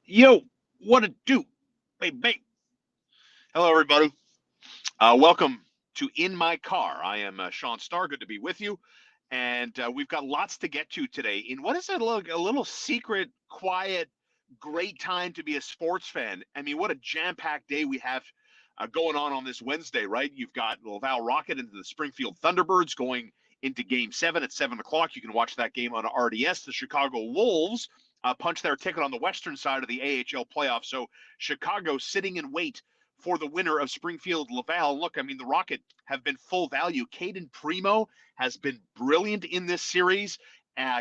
Yo, what it do? Baby. Hello, everybody. Welcome to In My Car. I am Sean Starr. Good to be with you. And we've got lots to get to today in what is a little secret, quiet, great time to be a sports fan. I mean, what a jam packed day we have going on this Wednesday, right? You've got Laval Rocket into the Springfield Thunderbirds going into game 7 at 7 o'clock. You can watch that game on RDS. The Chicago Wolves punch their ticket on the western side of the AHL playoffs. So Chicago sitting in wait for the winner of Springfield Laval. Look, I mean, the Rocket have been full value. Caden Primo has been brilliant in this series.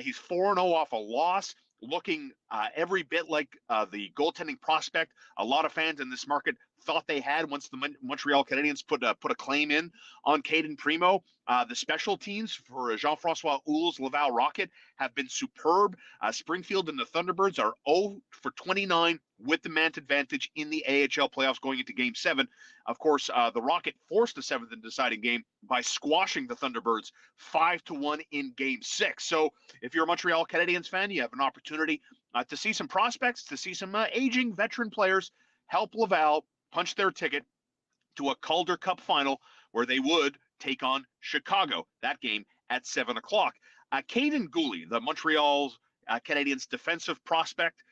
He's 4-0 off a loss, looking every bit like the goaltending prospect a lot of fans in this market thought they had once the Montreal Canadiens put a claim in on Caden Primo. The special teams for Jean-Francois Houle's Laval Rocket have been superb. Springfield and the Thunderbirds are 0 for 29 with the man advantage in the AHL playoffs going into Game 7. Of course, the Rocket forced the seventh and deciding game by squashing the Thunderbirds 5-1 in Game 6. So if you're a Montreal Canadiens fan, you have an opportunity to see some prospects, to see some aging veteran players help Laval punch their ticket to a Calder Cup final where they would take on Chicago. That game at 7 o'clock. Caden Guhle, the Montreal Canadiens defensive prospect,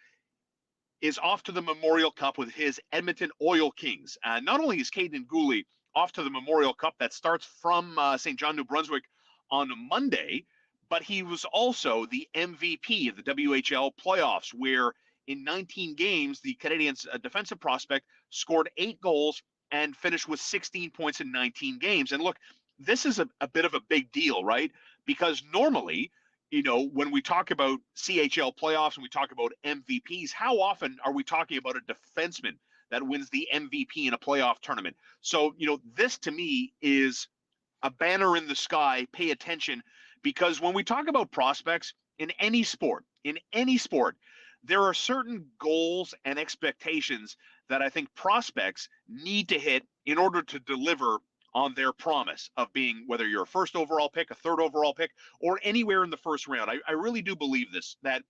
is off to the Memorial Cup with his Edmonton Oil Kings. Not only is Caden Guhle off to the Memorial Cup that starts from St. John, New Brunswick on Monday, but he was also the MVP of the WHL playoffs, where in 19 games, the Canadiens defensive prospect scored 8 goals and finished with 16 points in 19 games. And look, this is a bit of a big deal, right? Because normally, when we talk about CHL playoffs and we talk about MVPs, how often are we talking about a defenseman that wins the MVP in a playoff tournament? So, this to me is a banner in the sky. Pay attention, because when we talk about prospects in any sport, there are certain goals and expectations that I think prospects need to hit in order to deliver on their promise of being, whether you're a first overall pick, a third overall pick, or anywhere in the first round. I really do believe this, that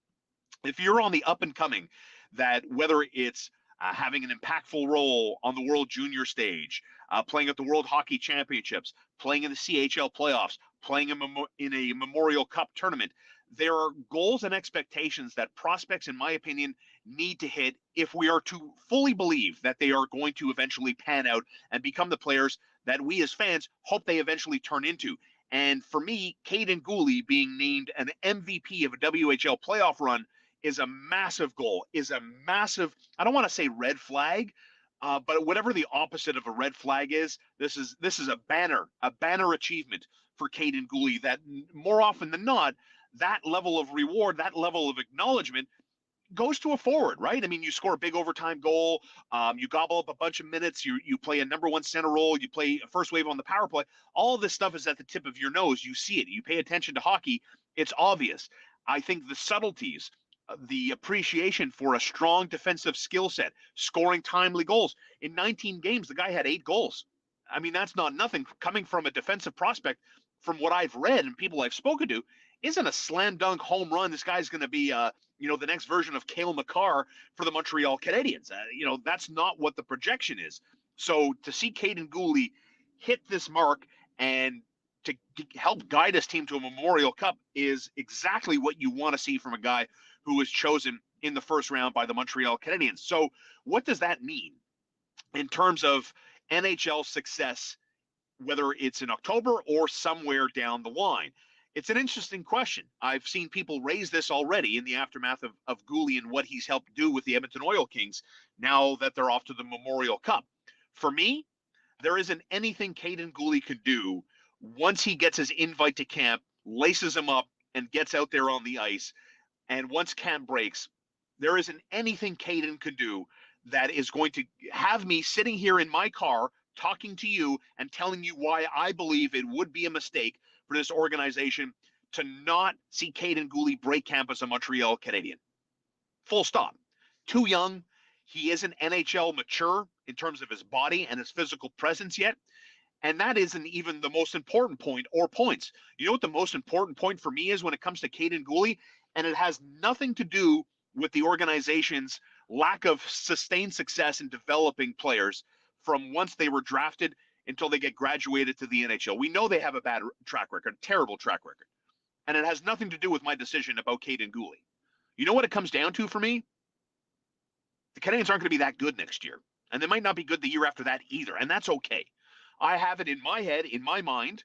if you're on the up and coming, that whether it's having an impactful role on the World Junior stage, playing at the World Hockey Championships, playing in the CHL playoffs, playing in a Memorial Cup tournament, there are goals and expectations that prospects, in my opinion, need to hit if we are to fully believe that they are going to eventually pan out and become the players that we as fans hope they eventually turn into. And for me, Caden Guhle being named an MVP of a WHL playoff run is a massive goal, is a massive, I don't want to say red flag, but whatever the opposite of a red flag is, this is a banner achievement for Caden Guhle, that more often than not, that level of reward, that level of acknowledgement goes to a forward, right? I mean, you score a big overtime goal, you gobble up a bunch of minutes, you play a number one center role, you play a first wave on the power play. All of this stuff is at the tip of your nose. You see it. You pay attention to hockey. It's obvious. I think the subtleties, the appreciation for a strong defensive skill set, scoring timely goals. In 19 games, the guy had 8 goals. I mean, that's not nothing coming from a defensive prospect. From what I've read and people I've spoken to, isn't a slam dunk home run. This guy's going to be, the next version of Cale Makar for the Montreal Canadiens. That's not what the projection is. So to see Caden Guhle hit this mark and to help guide his team to a Memorial Cup is exactly what you want to see from a guy who was chosen in the first round by the Montreal Canadiens. So what does that mean in terms of NHL success, whether it's in October or somewhere down the line? It's an interesting question. I've seen people raise this already in the aftermath of Guhle and what he's helped do with the Edmonton Oil Kings now that they're off to the Memorial Cup. For me, there isn't anything Caden Guhle can do once he gets his invite to camp, laces him up, and gets out there on the ice. And once camp breaks, there isn't anything Caden can do that is going to have me sitting here in my car talking to you and telling you why I believe it would be a mistake for this organization to not see Caden Guhle break camp as a Montreal Canadien. Full stop. Too young. He isn't NHL mature in terms of his body and his physical presence yet. And that isn't even the most important point or points. You know what the most important point for me is when it comes to Caden Guhle? And it has nothing to do with the organization's lack of sustained success in developing players from once they were drafted until they get graduated to the NHL. We know they have a bad track record, terrible track record. And it has nothing to do with my decision about Caden Guhle. You know what it comes down to for me? The Canadiens aren't going to be that good next year. And they might not be good the year after that either. And that's okay. I have it in my head, in my mind,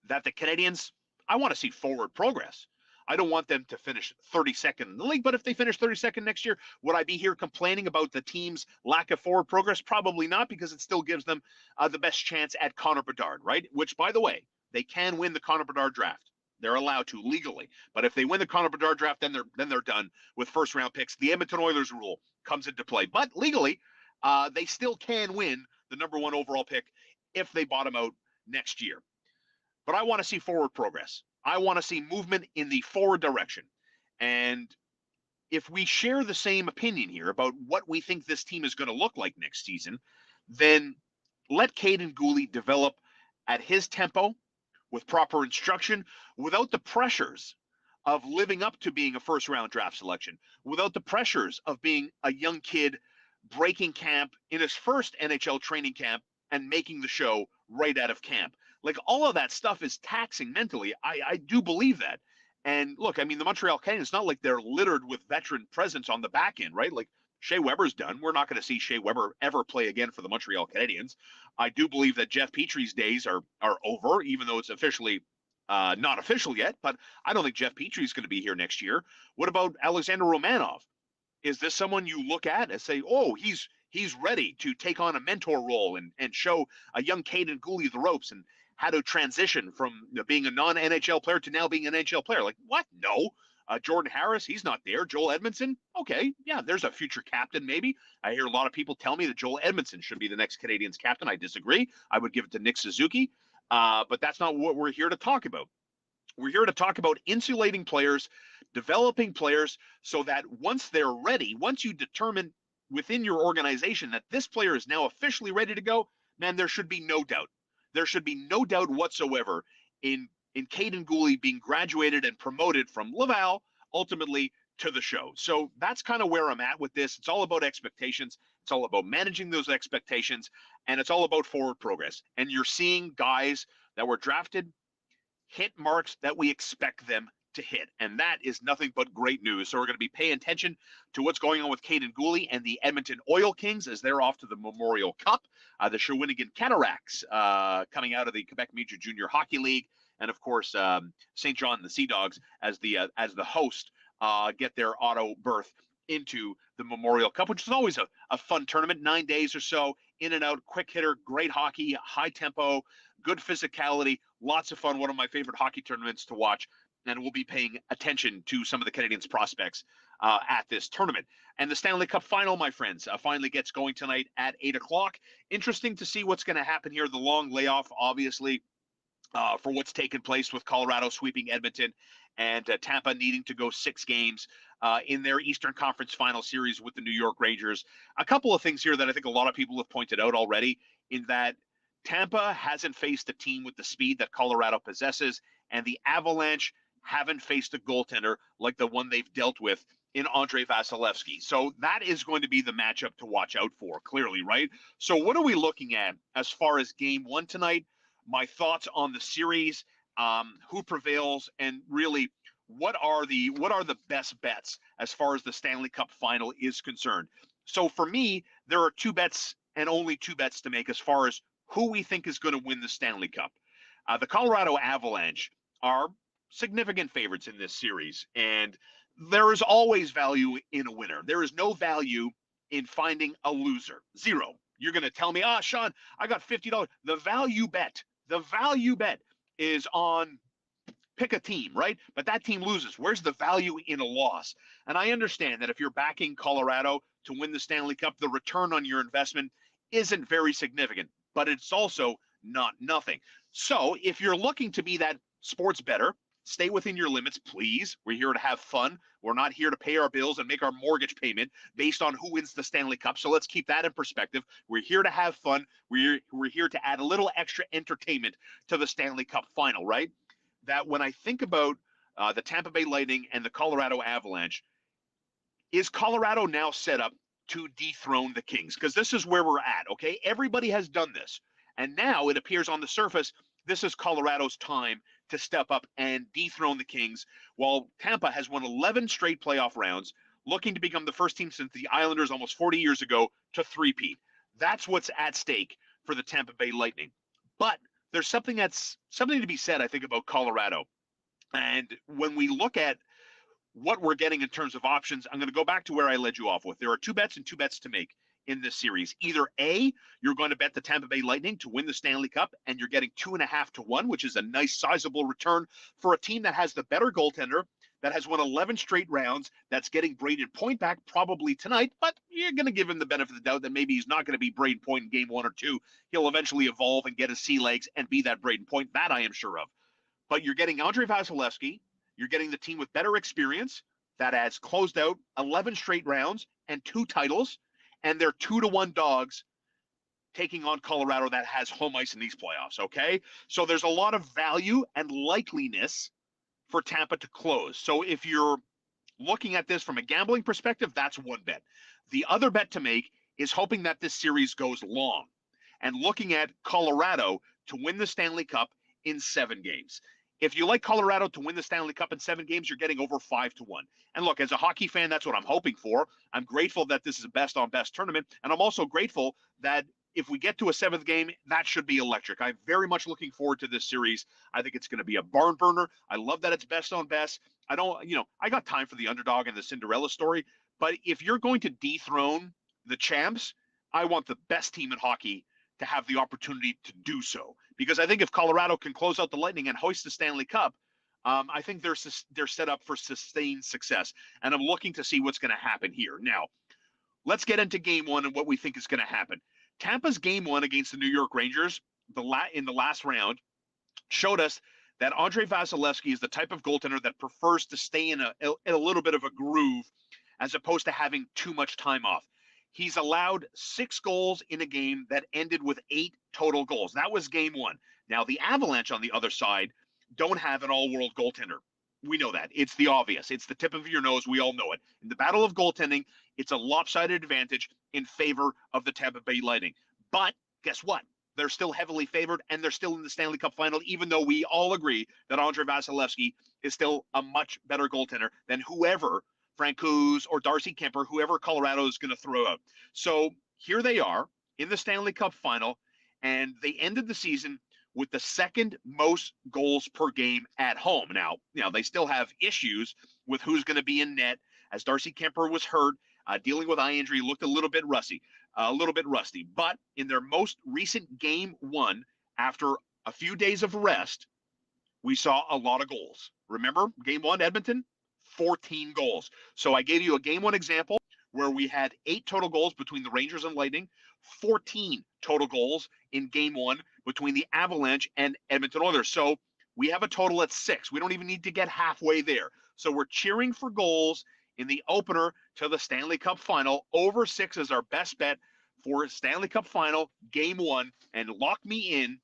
that the Canadiens, I want to see forward progress. I don't want them to finish 32nd in the league, but if they finish 32nd next year, would I be here complaining about the team's lack of forward progress? Probably not, because it still gives them the best chance at Connor Bedard, right? Which, by the way, they can win the Connor Bedard draft. They're allowed to legally. But if they win the Connor Bedard draft, then they're done with first round picks. The Edmonton Oilers rule comes into play. But legally, they still can win the number 1 overall pick if they bottom out next year. But I want to see forward progress. I want to see movement in the forward direction. And if we share the same opinion here about what we think this team is going to look like next season, then let Caden Guhle develop at his tempo with proper instruction, without the pressures of living up to being a first-round draft selection, without the pressures of being a young kid breaking camp in his first NHL training camp and making the show right out of camp. Like, all of that stuff is taxing mentally. I do believe that. And look, I mean, the Montreal Canadiens, it's not like they're littered with veteran presence on the back end, right? Like, Shea Weber's done. We're not going to see Shea Weber ever play again for the Montreal Canadiens. I do believe that Jeff Petry's days are over, even though it's officially not official yet. But I don't think Jeff Petry's going to be here next year. What about Alexander Romanov? Is this someone you look at and say, oh, he's ready to take on a mentor role and show a young Caden Guhle the ropes and how to transition from being a non-NHL player to now being an NHL player? Like, what? No. Jordan Harris, he's not there. Joel Edmondson, okay, yeah, there's a future captain maybe. I hear a lot of people tell me that Joel Edmondson should be the next Canadiens captain. I disagree. I would give it to Nick Suzuki, but that's not what we're here to talk about. We're here to talk about insulating players, developing players, so that once they're ready, once you determine within your organization that this player is now officially ready to go, man, there should be no doubt. There should be no doubt whatsoever in Caden Guhle being graduated and promoted from Laval ultimately to the show. So that's kind of where I'm at with this. It's all about expectations. It's all about managing those expectations, and it's all about forward progress. And you're seeing guys that were drafted hit marks that we expect them to hit. And that is nothing but great news. So we're going to be paying attention to what's going on with Caden Guhle and the Edmonton Oil Kings as they're off to the Memorial Cup. The Shawinigan Cataracts coming out of the Quebec Major Junior Hockey League. And of course, St. John, the Sea Dogs, as the host, get their auto berth into the Memorial Cup, which is always a fun tournament. 9 days or so, in and out, quick hitter, great hockey, high tempo, good physicality, lots of fun. One of my favorite hockey tournaments to watch. And we'll be paying attention to some of the Canadiens prospects at this tournament. And the Stanley Cup final, my friends, finally gets going tonight at 8 o'clock. Interesting to see what's going to happen here. The long layoff, obviously, for what's taken place with Colorado sweeping Edmonton and Tampa needing to go 6 games in their Eastern Conference final series with the New York Rangers. A couple of things here that I think a lot of people have pointed out already, in that Tampa hasn't faced a team with the speed that Colorado possesses, and the Avalanche haven't faced a goaltender like the one they've dealt with in Andrei Vasilevsky. So that is going to be the matchup to watch out for, clearly, right? So what are we looking at as far as game 1 tonight? My thoughts on the series, who prevails, and really what are the best bets as far as the Stanley Cup final is concerned. So for me, there are 2 bets and only 2 bets to make as far as who we think is going to win the Stanley Cup. The Colorado Avalanche are significant favorites in this series, and there is always value in a winner. There is no value in finding a loser. Zero. You're going to tell me, Sean, I got $50. The value bet is on pick a team, right? But that team loses. Where's the value in a loss? And I understand that if you're backing Colorado to win the Stanley Cup, the return on your investment isn't very significant, but it's also not nothing. So if you're looking to be that sports bettor, stay within your limits, please. We're here to have fun. We're not here to pay our bills and make our mortgage payment based on who wins the Stanley Cup. So let's keep that in perspective. We're here to have fun. We're here to add a little extra entertainment to the Stanley Cup final, right? That when I think about the Tampa Bay Lightning and the Colorado Avalanche, Is Colorado now set up to dethrone the Kings? Because this is where we're at, okay? Everybody has done this. And now it appears on the surface, this is Colorado's time to step up and dethrone the Kings, while Tampa has won 11 straight playoff rounds, looking to become the first team since the Islanders almost 40 years ago to three-peat. That's what's at stake for the Tampa Bay Lightning. But there's something to be said, I think, about Colorado. And when we look at what we're getting in terms of options, I'm going to go back to where I led you off with. There are two bets and two bets to make in this series. Either A, you're going to bet the Tampa Bay Lightning to win the Stanley Cup, and you're getting 2.5 to 1, which is a nice sizable return for a team that has the better goaltender, that has won 11 straight rounds, that's getting Braden Point back probably tonight, but you're going to give him the benefit of the doubt that maybe he's not going to be Braden Point in game 1 or 2. He'll eventually evolve and get his sea legs and be that Braden Point. That I am sure of. But you're getting Andrei Vasilevsky. You're getting the team with better experience that has closed out 11 straight rounds and 2 titles, and they're 2-1 dogs taking on Colorado that has home ice in these playoffs, okay? So there's a lot of value and likeliness for Tampa to close. So if you're looking at this from a gambling perspective, that's one bet. The other bet to make is hoping that this series goes long and looking at Colorado to win the Stanley Cup in 7 games. If you like Colorado to win the Stanley Cup in 7 games, you're getting over 5 to 1. And look, as a hockey fan, that's what I'm hoping for. I'm grateful that this is a best on best tournament. And I'm also grateful that if we get to a 7th game, that should be electric. I'm very much looking forward to this series. I think it's going to be a barn burner. I love that it's best on best. I got time for the underdog and the Cinderella story. But if you're going to dethrone the champs, I want the best team in hockey to have the opportunity to do so. Because I think if Colorado can close out the Lightning and hoist the Stanley Cup, I think they're set up for sustained success. And I'm looking to see what's going to happen here. Now, let's get into game 1 and what we think is going to happen. Tampa's game 1 against the New York Rangers in the last round showed us that Andrei Vasilevsky is the type of goaltender that prefers to stay in a little bit of a groove as opposed to having too much time off. He's allowed 6 goals in a game that ended with 8 total goals. That was game 1. Now, the Avalanche on the other side don't have an all-world goaltender. We know that. It's the obvious. It's the tip of your nose. We all know it. In the battle of goaltending, it's a lopsided advantage in favor of the Tampa Bay Lightning. But guess what? They're still heavily favored, and they're still in the Stanley Cup final, even though we all agree that Andrei Vasilevsky is still a much better goaltender than whoever Francouz or Darcy Kemper, whoever Colorado is going to throw out. So here they are in the Stanley Cup final, and they ended the season with the 2nd most goals per game at home. Now, they still have issues with who's going to be in net, as Darcy Kemper was hurt, dealing with eye injury, looked a little bit rusty. But in their most recent game 1, after a few days of rest, we saw a lot of goals. Remember, game 1, Edmonton? 14 goals. So I gave you a game 1 example where we had 8 total goals between the Rangers and Lightning, 14 total goals in game 1 between the Avalanche and Edmonton Oilers. So we have a total at 6. We don't even need to get halfway there. So we're cheering for goals in the opener to the Stanley Cup final. Over 6 is our best bet for Stanley Cup final, game 1. And lock me in.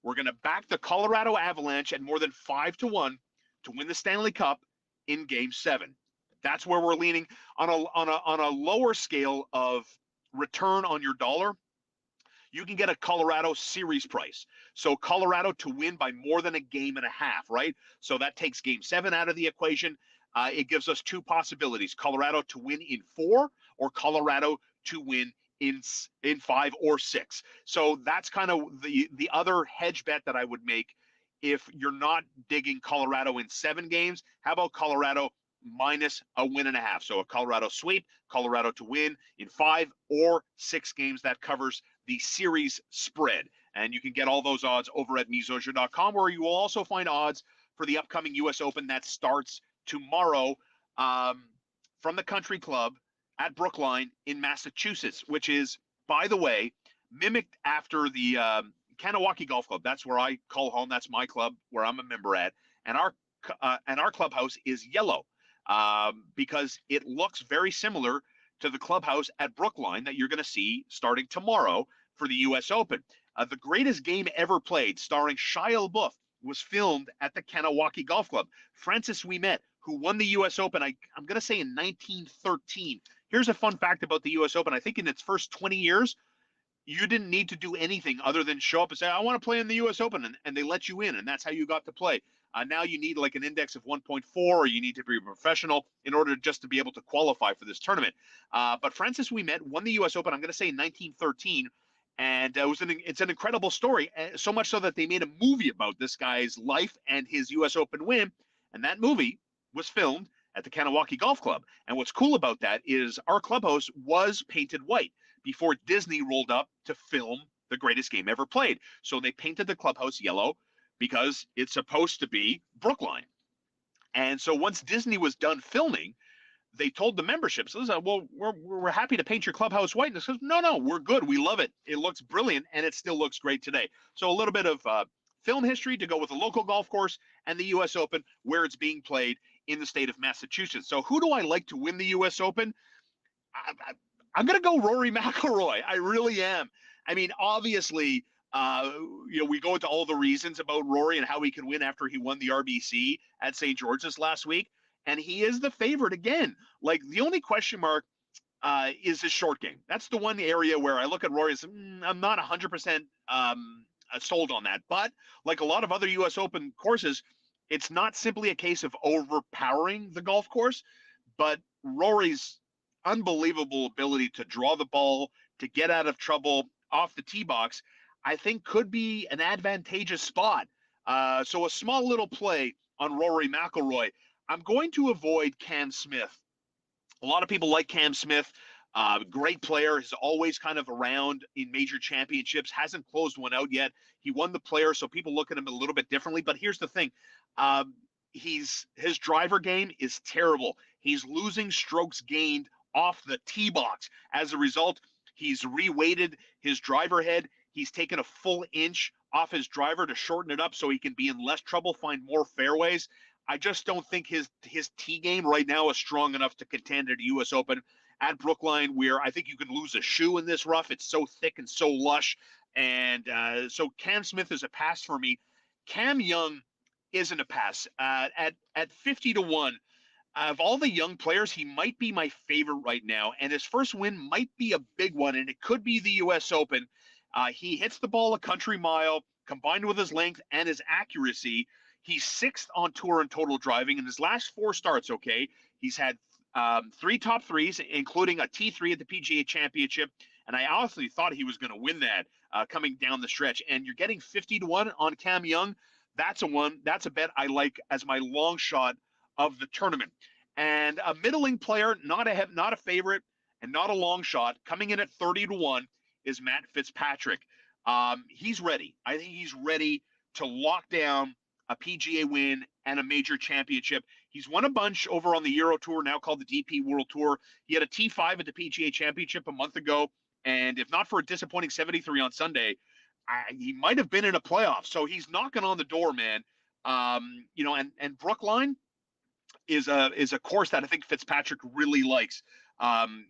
We're going to back the Colorado Avalanche at more than 5 to 1 to win the Stanley Cup in game 7. That's where we're leaning on a lower scale of return on your dollar. You can get a Colorado series price. So Colorado to win by more than a game and a half, right? So that takes game 7 out of the equation. It gives us 2 possibilities: Colorado to win in 4 or Colorado to win in 5 or 6. So that's kind of the other hedge bet that I would make. If you're not digging Colorado in 7 games, how about Colorado minus a win and a half? So a Colorado sweep, Colorado to win in 5 or 6 games. That covers the series spread. And you can get all those odds over at mizoja.com, where you will also find odds for the upcoming U.S. Open that starts tomorrow from the Country Club at Brookline in Massachusetts, which is, by the way, mimicked after the Kanawaki Golf Club. That's where I call home. That's my club where I'm a member at. And our clubhouse is yellow because it looks very similar to the clubhouse at Brookline that you're going to see starting tomorrow for the U.S. Open. The Greatest Game Ever Played, starring Shia LaBeouf, was filmed at the Kanawaki Golf Club. Francis Ouimet, who won the U.S. Open, I'm going to say in 1913. Here's a fun fact about the U.S. Open. I think in its first 20 years, you didn't need to do anything other than show up and say, I want to play in the U.S. Open, and they let you in, and that's how you got to play. Now you need like an index of 1.4, or you need to be a professional in order just to be able to qualify for this tournament. But Francis Ouimet won the U.S. Open, I'm going to say in 1913, and it's an incredible story, so much so that they made a movie about this guy's life and his U.S. Open win, and that movie was filmed at the Kanawaki Golf Club. And what's cool about that is our clubhouse was painted white before Disney rolled up to film the greatest game ever played. So they painted the clubhouse yellow because it's supposed to be Brookline. And so once Disney was done filming, they told the memberships, listen, well, we're happy to paint your clubhouse white. And it says, no, we're good. We love it. It looks brilliant, and it still looks great today. So a little bit of film history to go with a local golf course and the U.S. Open, where it's being played in the state of Massachusetts. So who do I like to win the U.S. Open? I'm going to go Rory McIlroy. I really am. I mean, obviously, we go into all the reasons about Rory and how he could win after he won the RBC at St. George's last week. And he is the favorite again. Like, the only question mark is his short game. That's the one area where I look at Rory and say, I'm not 100% sold on that. But like a lot of other U.S. Open courses, it's not simply a case of overpowering the golf course, but Rory's unbelievable ability to draw the ball, to get out of trouble off the tee box, I think could be an advantageous spot. So a small little play on Rory McIlroy. I'm going to avoid Cam Smith. A lot of people like Cam Smith. Great player, is always kind of around in major championships, hasn't closed one out yet. He won the Player, so people look at him a little bit differently. But here's the thing. His driver game is terrible. He's losing strokes gained off the tee box. As a result, he's reweighted his driver head. He's taken a full inch off his driver to shorten it up so he can be in less trouble, find more fairways. I just don't think his tee game right now is strong enough to contend at a U.S. Open at Brookline, where I think you can lose a shoe in this rough. It's so thick and so lush. And so Cam Smith is a pass for me. Cam Young isn't a pass. At 50-1, of all the young players, he might be my favorite right now. And his first win might be a big one, and it could be the U.S. Open. He hits the ball a country mile, combined with his length and his accuracy. He's sixth on tour in total driving in his last four starts, okay? He's had 3 top threes, including a T3 at the PGA Championship. And I honestly thought he was going to win that coming down the stretch. And you're getting 50-1 on Cam Young. That's a bet I like as my long shot of the tournament. And a middling player, not a favorite and not a long shot, coming in at 30-1 is Matt Fitzpatrick. He's ready. I think he's ready to lock down a PGA win and a major championship. He's won a bunch over on the Euro Tour, now called the DP World Tour. He had a T5 at the PGA Championship a month ago, and if not for a disappointing 73 on Sunday, he might have been in a playoff. So he's knocking on the door, man. And Brookline is a course that I think Fitzpatrick really likes.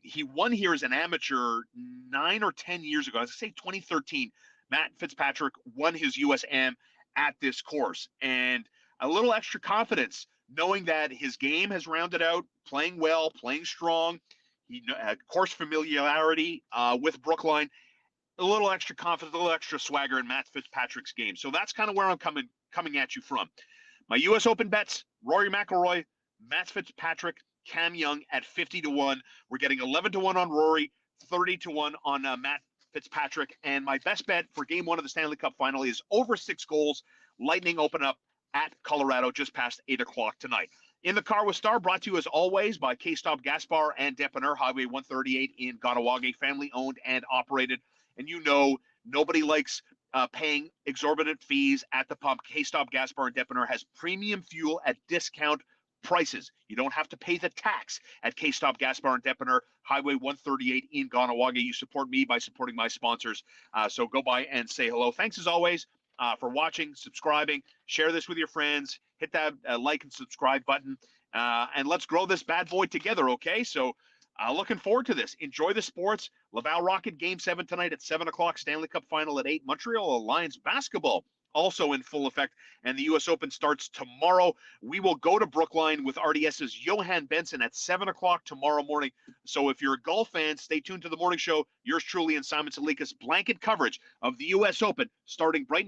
He won here as an amateur 9 or 10 years ago. I was going to say 2013. Matt Fitzpatrick won his USM at this course, and a little extra confidence knowing that his game has rounded out, playing well, playing strong. He had course familiarity with Brookline, a little extra confidence, a little extra swagger in Matt Fitzpatrick's game. So that's kind of where I'm coming at you from. My U.S. Open bets: Rory McIlroy, Matt Fitzpatrick, Cam Young at 50-1. We're getting 11-1 on Rory, 30-1 on Matt Fitzpatrick. And my best bet for game 1 of the Stanley Cup final is over 6 goals. Lightning open up at Colorado just past 8 o'clock tonight. In the Car with Star, brought to you as always by K-Stop Gas Bar and Depanneur, Highway 138 in Ganawage, family owned and operated. And you know, nobody likes paying exorbitant fees at the pump. K-Stop Gas Bar and Depanneur has premium fuel at discount prices. You don't have to pay the tax at K-Stop Gas Bar and Depanneur, Highway 138 in Ganawage. You support me by supporting my sponsors. So go by and say hello. Thanks as always for watching, subscribing, share this with your friends, hit that like and subscribe button, and let's grow this bad boy together, okay? So looking forward to this. Enjoy the sports. Laval Rocket Game 7 tonight at 7 o'clock, Stanley Cup Final at 8, Montreal Alliance Basketball also in full effect, and the U.S. Open starts tomorrow. We will go to Brookline with RDS's Johan Benson at 7 o'clock tomorrow morning. So if you're a golf fan, stay tuned to the morning show. Yours truly and Simon Salikas blanket coverage of the U.S. Open starting bright